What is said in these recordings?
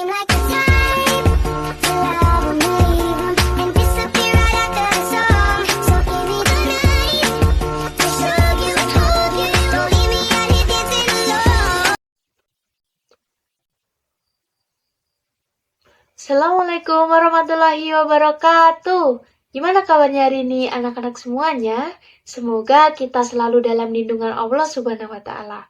seem like the type to love 'em, leave 'em, and disappear right after the song. So give me the night to show you, hold you. Don't leave me out here dancing alone. Assalamualaikum warahmatullahi wabarakatuh. Gimana kabarnya hari ini anak-anak semuanya? Semoga kita selalu dalam lindungan Allah Subhanahu wa Ta'ala.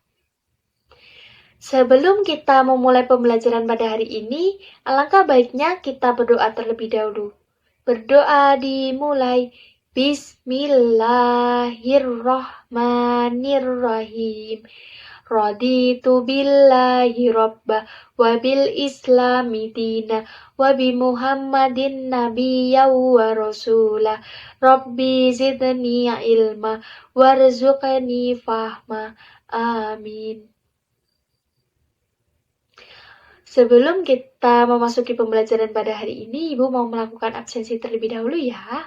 Sebelum kita memulai pembelajaran pada hari ini, alangkah baiknya kita berdoa terlebih dahulu. Berdoa dimulai. Bismillahirrahmanirrahim. Raditu billahi robba wa bil islami dina wa bi muhammadin nabiyya wa rasulah. Rabbi zidni ilma warzuqni fahma. Amin. Sebelum kita memasuki pembelajaran pada hari ini, Ibu mau melakukan absensi terlebih dahulu ya.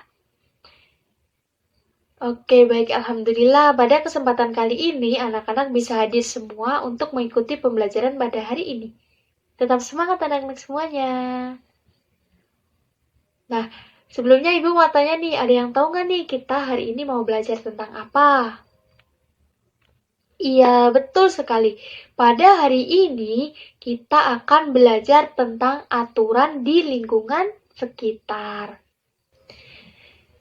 Oke, baik. Alhamdulillah, pada kesempatan kali ini, anak-anak bisa hadir semua untuk mengikuti pembelajaran pada hari ini. Tetap semangat anak-anak semuanya. Nah, sebelumnya Ibu mau tanya nih, ada yang tahu nggak nih kita hari ini mau belajar tentang apa? Iya, betul sekali. Pada hari ini, kita akan belajar tentang aturan di lingkungan sekitar.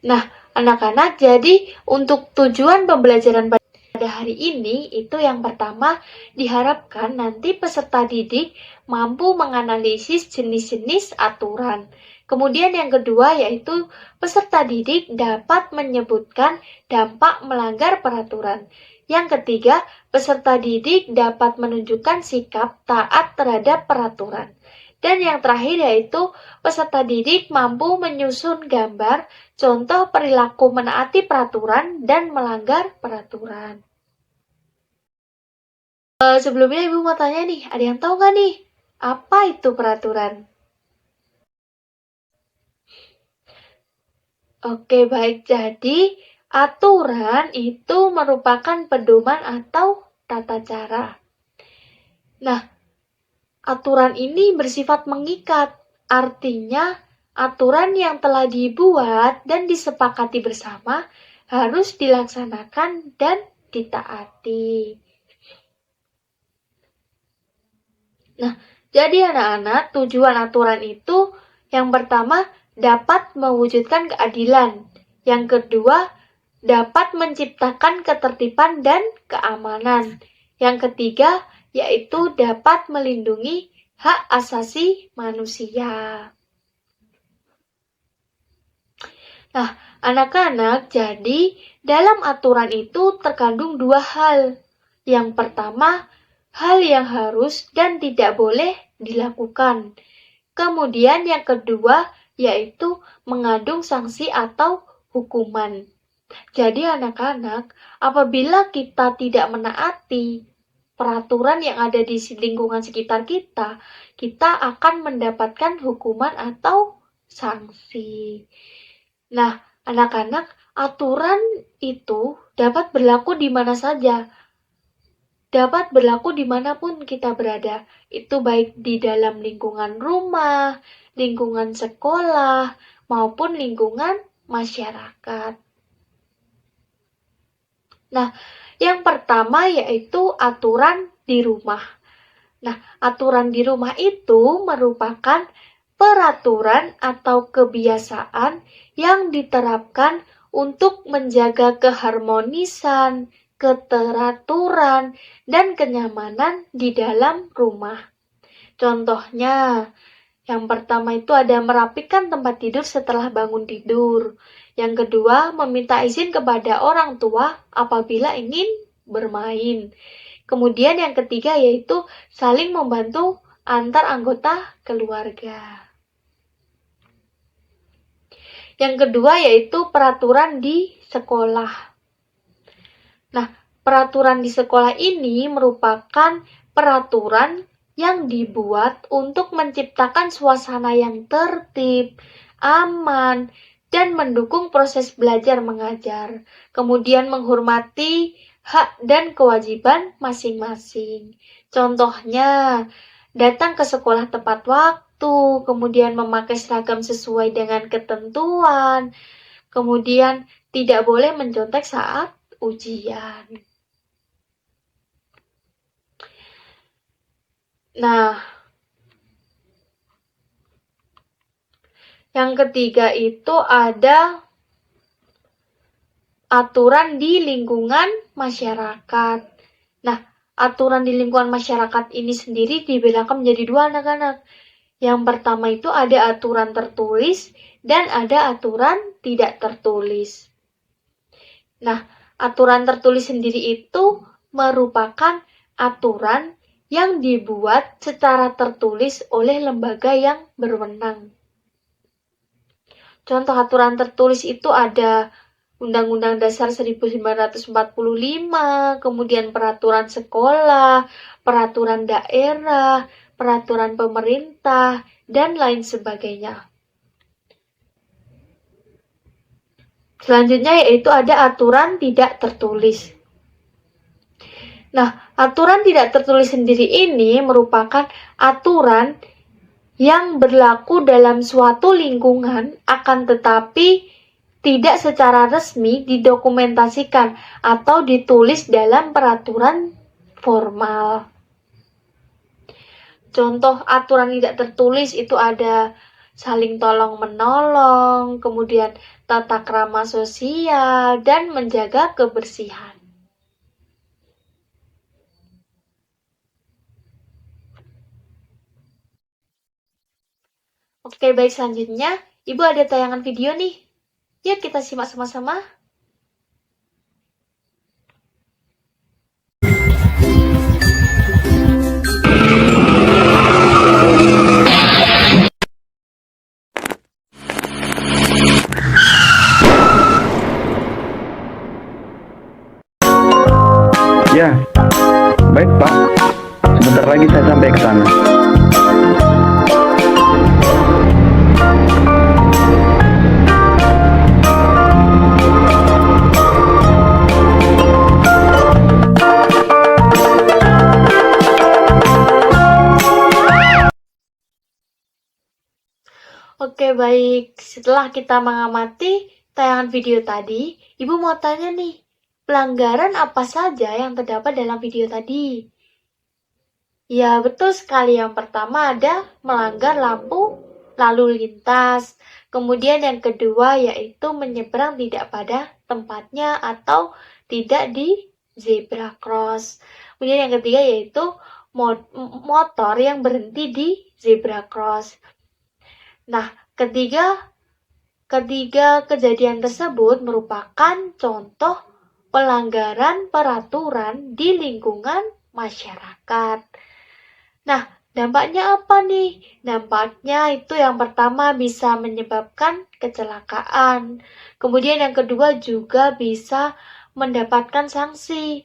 Nah, anak-anak, jadi untuk tujuan pembelajaran pada hari ini, itu yang pertama, diharapkan nanti peserta didik mampu menganalisis jenis-jenis aturan. Kemudian yang kedua, yaitu peserta didik dapat menyebutkan dampak melanggar peraturan. Yang ketiga, peserta didik dapat menunjukkan sikap taat terhadap peraturan. Dan yang terakhir yaitu peserta didik mampu menyusun gambar contoh perilaku menaati peraturan dan melanggar peraturan. Sebelumnya Ibu mau tanya nih, ada yang tahu nggak nih, apa itu peraturan? Oke, baik. Jadi, aturan itu merupakan pedoman atau tata cara. Nah, aturan ini bersifat mengikat, artinya aturan yang telah dibuat dan disepakati bersama harus dilaksanakan dan ditaati. Nah, jadi anak-anak, tujuan aturan itu yang pertama dapat mewujudkan keadilan, yang kedua dapat menciptakan ketertiban dan keamanan. Yang ketiga, yaitu dapat melindungi hak asasi manusia. Nah, anak-anak, jadi dalam aturan itu terkandung dua hal. Yang pertama, hal yang harus dan tidak boleh dilakukan. Kemudian yang kedua, yaitu mengandung sanksi atau hukuman. Jadi anak-anak, apabila kita tidak menaati peraturan yang ada di lingkungan sekitar kita, kita akan mendapatkan hukuman atau sanksi. Nah, anak-anak, aturan itu dapat berlaku di mana saja. Dapat berlaku dimanapun kita berada. Itu baik di dalam lingkungan rumah, lingkungan sekolah, maupun lingkungan masyarakat. Nah, yang pertama yaitu aturan di rumah. Nah, aturan di rumah itu merupakan peraturan atau kebiasaan yang diterapkan untuk menjaga keharmonisan, keteraturan, dan kenyamanan di dalam rumah. Contohnya, yang pertama itu ada merapikan tempat tidur setelah bangun tidur. Yang kedua, meminta izin kepada orang tua apabila ingin bermain. Kemudian yang ketiga yaitu saling membantu antar anggota keluarga. Yang kedua yaitu peraturan di sekolah. Nah, peraturan di sekolah ini merupakan peraturan yang dibuat untuk menciptakan suasana yang tertib, aman, dan mendukung proses belajar mengajar. Kemudian menghormati hak dan kewajiban masing-masing. Contohnya, datang ke sekolah tepat waktu, kemudian memakai seragam sesuai dengan ketentuan, kemudian tidak boleh mencontek saat ujian. Nah, yang ketiga itu ada aturan di lingkungan masyarakat. Nah, aturan di lingkungan masyarakat ini sendiri dibedakan menjadi dua, anak-anak. Yang pertama itu ada aturan tertulis dan ada aturan tidak tertulis. Nah, aturan tertulis sendiri itu merupakan aturan yang dibuat secara tertulis oleh lembaga yang berwenang. Contoh aturan tertulis itu ada Undang-Undang Dasar 1945, kemudian peraturan sekolah, peraturan daerah, peraturan pemerintah, dan lain sebagainya. Selanjutnya yaitu ada aturan tidak tertulis. Nah, aturan tidak tertulis sendiri ini merupakan aturan yang berlaku dalam suatu lingkungan, akan tetapi tidak secara resmi didokumentasikan atau ditulis dalam peraturan formal. Contoh aturan tidak tertulis itu ada saling tolong-menolong, kemudian tata krama sosial, dan menjaga kebersihan. Oke, baik, selanjutnya Ibu ada tayangan video nih. Yuk kita simak sama-sama. Ya, baik Pak. Sebentar lagi saya sampai ke sana. Oke, baik. Setelah kita mengamati tayangan video tadi, Ibu mau tanya nih, pelanggaran apa saja yang terdapat dalam video tadi? Ya, betul sekali. Yang pertama ada melanggar lampu lalu lintas. Kemudian yang kedua yaitu menyeberang tidak pada tempatnya atau tidak di zebra cross. Kemudian yang ketiga yaitu motor yang berhenti di zebra cross. Nah, ketiga kejadian tersebut merupakan contoh pelanggaran peraturan di lingkungan masyarakat. Nah, dampaknya apa nih? Dampaknya itu yang pertama bisa menyebabkan kecelakaan. Kemudian yang kedua juga bisa mendapatkan sanksi.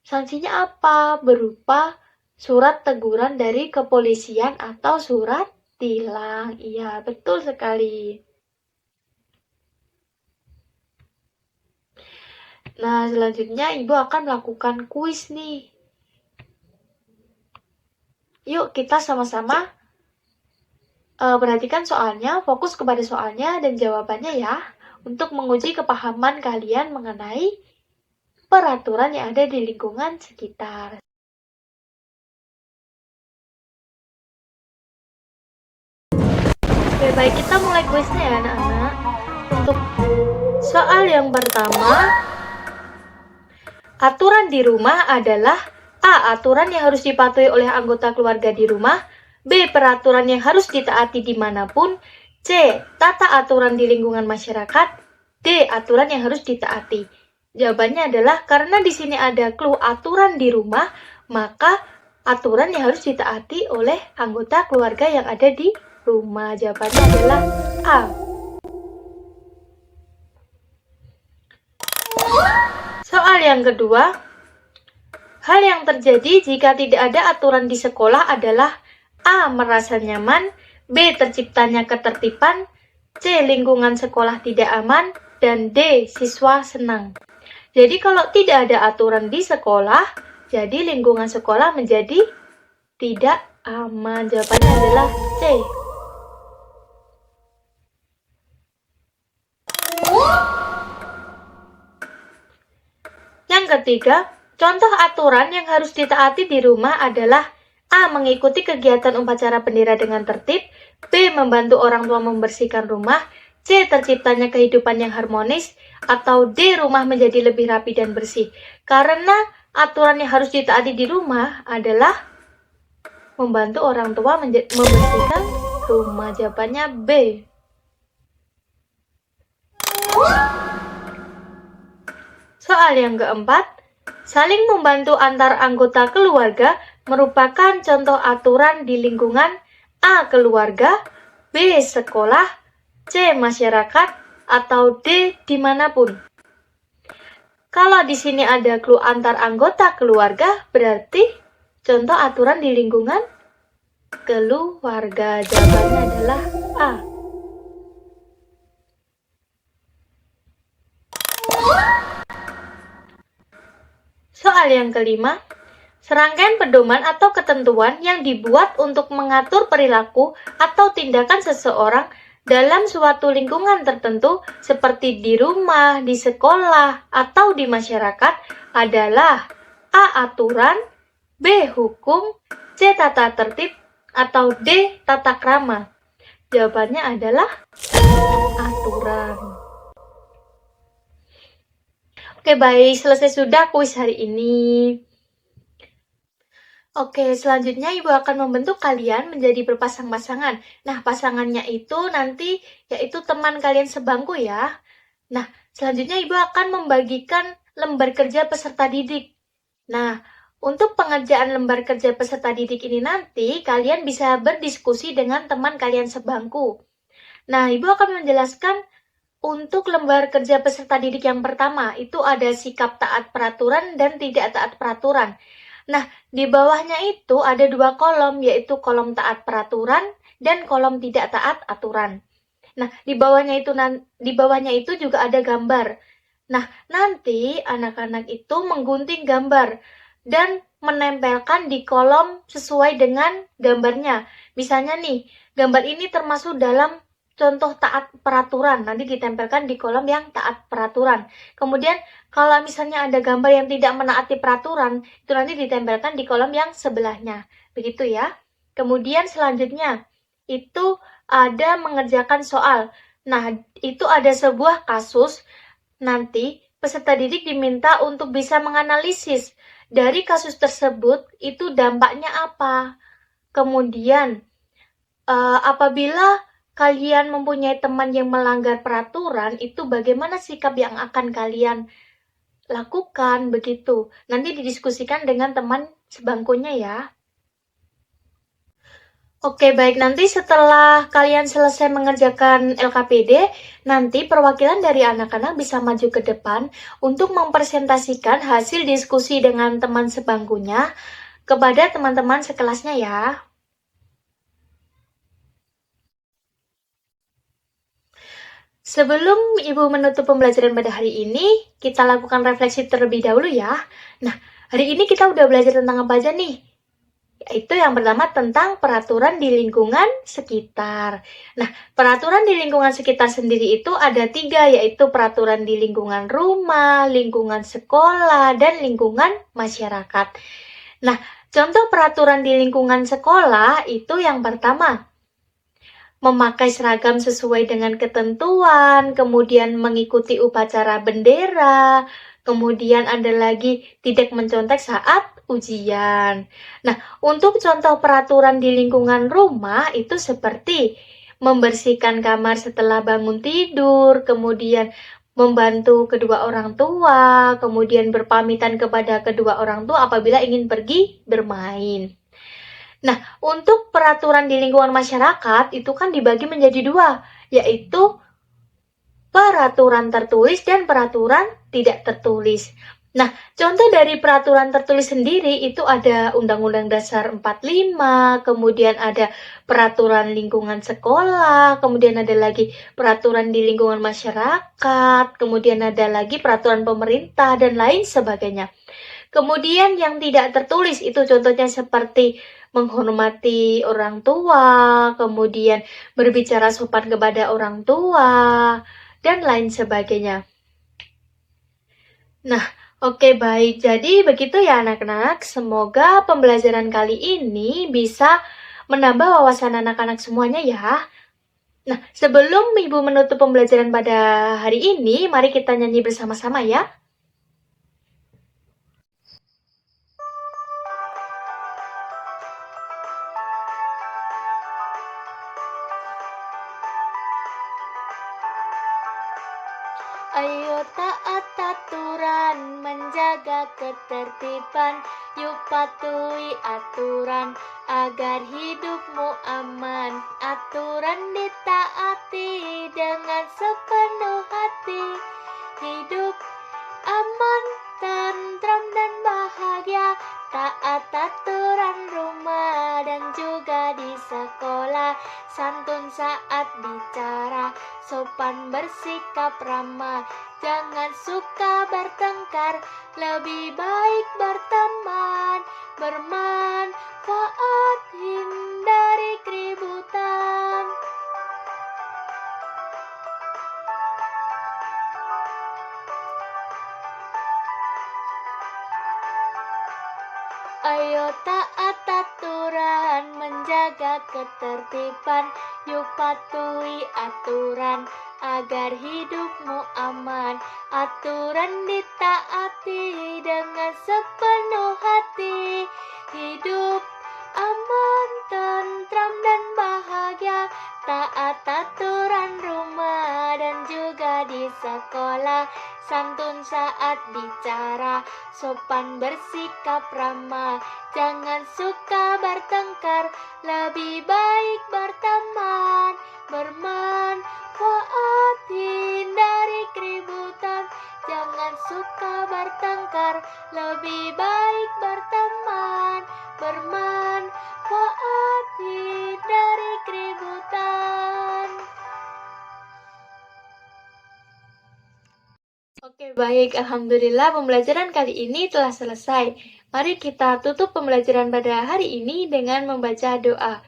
Sanksinya apa? Berupa surat teguran dari kepolisian atau surat tilang. Iya, betul sekali. Nah, selanjutnya Ibu akan melakukan kuis nih. Yuk, kita sama-sama perhatikan soalnya, fokus kepada soalnya dan jawabannya ya, untuk menguji kepahaman kalian mengenai peraturan yang ada di lingkungan sekitar. Oke, baik, kita mulai kuisnya ya anak-anak. Untuk soal yang pertama, aturan di rumah adalah A. Aturan yang harus dipatuhi oleh anggota keluarga di rumah. B. Peraturan yang harus ditaati dimanapun. C. Tata aturan di lingkungan masyarakat. D. Aturan yang harus ditaati. Jawabannya adalah karena di sini ada clue aturan di rumah, maka aturan yang harus ditaati oleh anggota keluarga yang ada di rumah. Jawabannya adalah A. Soal yang kedua, hal yang terjadi jika tidak ada aturan di sekolah adalah A. Merasa nyaman, B. Terciptanya ketertiban, C. Lingkungan sekolah tidak aman, dan D. Siswa senang. Jadi kalau tidak ada aturan di sekolah, jadi lingkungan sekolah menjadi tidak aman. Jawabannya adalah C. Yang ketiga, contoh aturan yang harus ditaati di rumah adalah A. Mengikuti kegiatan upacara bendera dengan tertib, B. Membantu orang tua membersihkan rumah, C. Terciptanya kehidupan yang harmonis, atau D. Rumah menjadi lebih rapi dan bersih. Karena aturan yang harus ditaati di rumah adalah membantu orang tua membersihkan rumah. Jawabannya B. Soal yang keempat, saling membantu antar anggota keluarga merupakan contoh aturan di lingkungan A. Keluarga, B. Sekolah, C. Masyarakat, atau D. Dimanapun. Kalau di sini ada clue antar anggota keluarga, berarti contoh aturan di lingkungan keluarga. Jawabannya adalah A. Soal yang kelima, serangkaian pedoman atau ketentuan yang dibuat untuk mengatur perilaku atau tindakan seseorang dalam suatu lingkungan tertentu seperti di rumah, di sekolah, atau di masyarakat adalah A. Aturan, B. Hukum, C. Tata tertib, atau D. Tata krama. Jawabannya adalah aturan. Oke, baik. Selesai sudah kuis hari ini. Oke, selanjutnya Ibu akan membentuk kalian menjadi berpasang-pasangan. Nah, pasangannya itu nanti yaitu teman kalian sebangku ya. Nah, selanjutnya Ibu akan membagikan lembar kerja peserta didik. Nah, untuk pengerjaan lembar kerja peserta didik ini nanti kalian bisa berdiskusi dengan teman kalian sebangku. Nah, Ibu akan menjelaskan untuk lembar kerja peserta didik yang pertama, itu ada sikap taat peraturan dan tidak taat peraturan. Nah, di bawahnya itu ada dua kolom, yaitu kolom taat peraturan dan kolom tidak taat aturan. Nah, di bawahnya itu juga ada gambar. Nah, nanti anak-anak itu menggunting gambar dan menempelkan di kolom sesuai dengan gambarnya. Misalnya nih, gambar ini termasuk dalam contoh taat peraturan, nanti ditempelkan di kolom yang taat peraturan. Kemudian kalau misalnya ada gambar yang tidak menaati peraturan, itu nanti ditempelkan di kolom yang sebelahnya. Begitu ya. Kemudian selanjutnya, itu ada mengerjakan soal. Nah, itu ada sebuah kasus, nanti peserta didik diminta untuk bisa menganalisis dari kasus tersebut, itu dampaknya apa. Kemudian, apabila kalian mempunyai teman yang melanggar peraturan, itu bagaimana sikap yang akan kalian lakukan, begitu. Nanti didiskusikan dengan teman sebangkunya ya. Oke, baik. Nanti setelah kalian selesai mengerjakan LKPD, nanti perwakilan dari anak-anak bisa maju ke depan untuk mempresentasikan hasil diskusi dengan teman sebangkunya kepada teman-teman sekelasnya ya. Sebelum Ibu menutup pembelajaran pada hari ini, kita lakukan refleksi terlebih dahulu ya. Nah, hari ini kita udah belajar tentang apa aja nih? Yaitu yang pertama tentang peraturan di lingkungan sekitar. Nah, peraturan di lingkungan sekitar sendiri itu ada 3, yaitu peraturan di lingkungan rumah, lingkungan sekolah, dan lingkungan masyarakat. Nah, contoh peraturan di lingkungan sekolah itu yang pertama, memakai seragam sesuai dengan ketentuan, kemudian mengikuti upacara bendera, kemudian ada lagi tidak mencontek saat ujian. Nah, untuk contoh peraturan di lingkungan rumah itu seperti membersihkan kamar setelah bangun tidur, kemudian membantu kedua orang tua, kemudian berpamitan kepada kedua orang tua apabila ingin pergi bermain. Nah, untuk peraturan di lingkungan masyarakat itu kan dibagi menjadi 2, yaitu peraturan tertulis dan peraturan tidak tertulis. Nah, contoh dari peraturan tertulis sendiri itu ada Undang-Undang Dasar 45, kemudian ada peraturan lingkungan sekolah, kemudian ada lagi peraturan di lingkungan masyarakat, kemudian ada lagi peraturan pemerintah, dan lain sebagainya. Kemudian yang tidak tertulis itu contohnya seperti menghormati orang tua, kemudian berbicara sopan kepada orang tua, dan lain sebagainya. Nah, oke baik. Jadi begitu ya anak-anak. Semoga pembelajaran kali ini bisa menambah wawasan anak-anak semuanya ya. Nah, sebelum Ibu menutup pembelajaran pada hari ini, mari kita nyanyi bersama-sama ya. Ayo taat aturan, menjaga ketertiban, yuk patuhi aturan, agar hidupmu aman. Aturan ditaati dengan sepenuh hati, hidup aman, tentram dan bahagia. Taat aturan rumah dan juga di sekolah, santun saat bicara, sopan bersikap ramah, jangan suka bertengkar, lebih baik berteman, bermanfaat, hindari keributan. Ayo taat aturan, menjaga ketertiban, yuk patuhi aturan, agar hidupmu aman. Aturan ditaati dengan sepenuh hati, hidup aman, tentram dan bahagia. Taat aturan rumah dan juga di sekolah, santun saat bicara, sopan bersikap ramah, jangan suka bertengkar, lebih baik berteman, bermanfaat, hindari keributan. Jangan suka bertengkar, lebih baik berteman, bermanfaat, hindari keributan. Oke, baik. Alhamdulillah pembelajaran kali ini telah selesai. Mari kita tutup pembelajaran pada hari ini dengan membaca doa.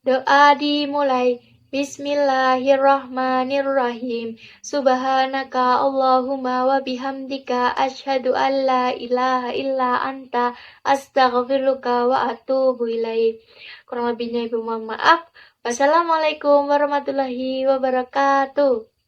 Doa dimulai. Bismillahirrahmanirrahim. Subhanaka Allahumma wa bihamdika asyhadu an la ilaha illa anta astaghfiruka wa atubu ilaik. Kurang lebihnya Ibu mohon maaf. Wassalamualaikum warahmatullahi wabarakatuh.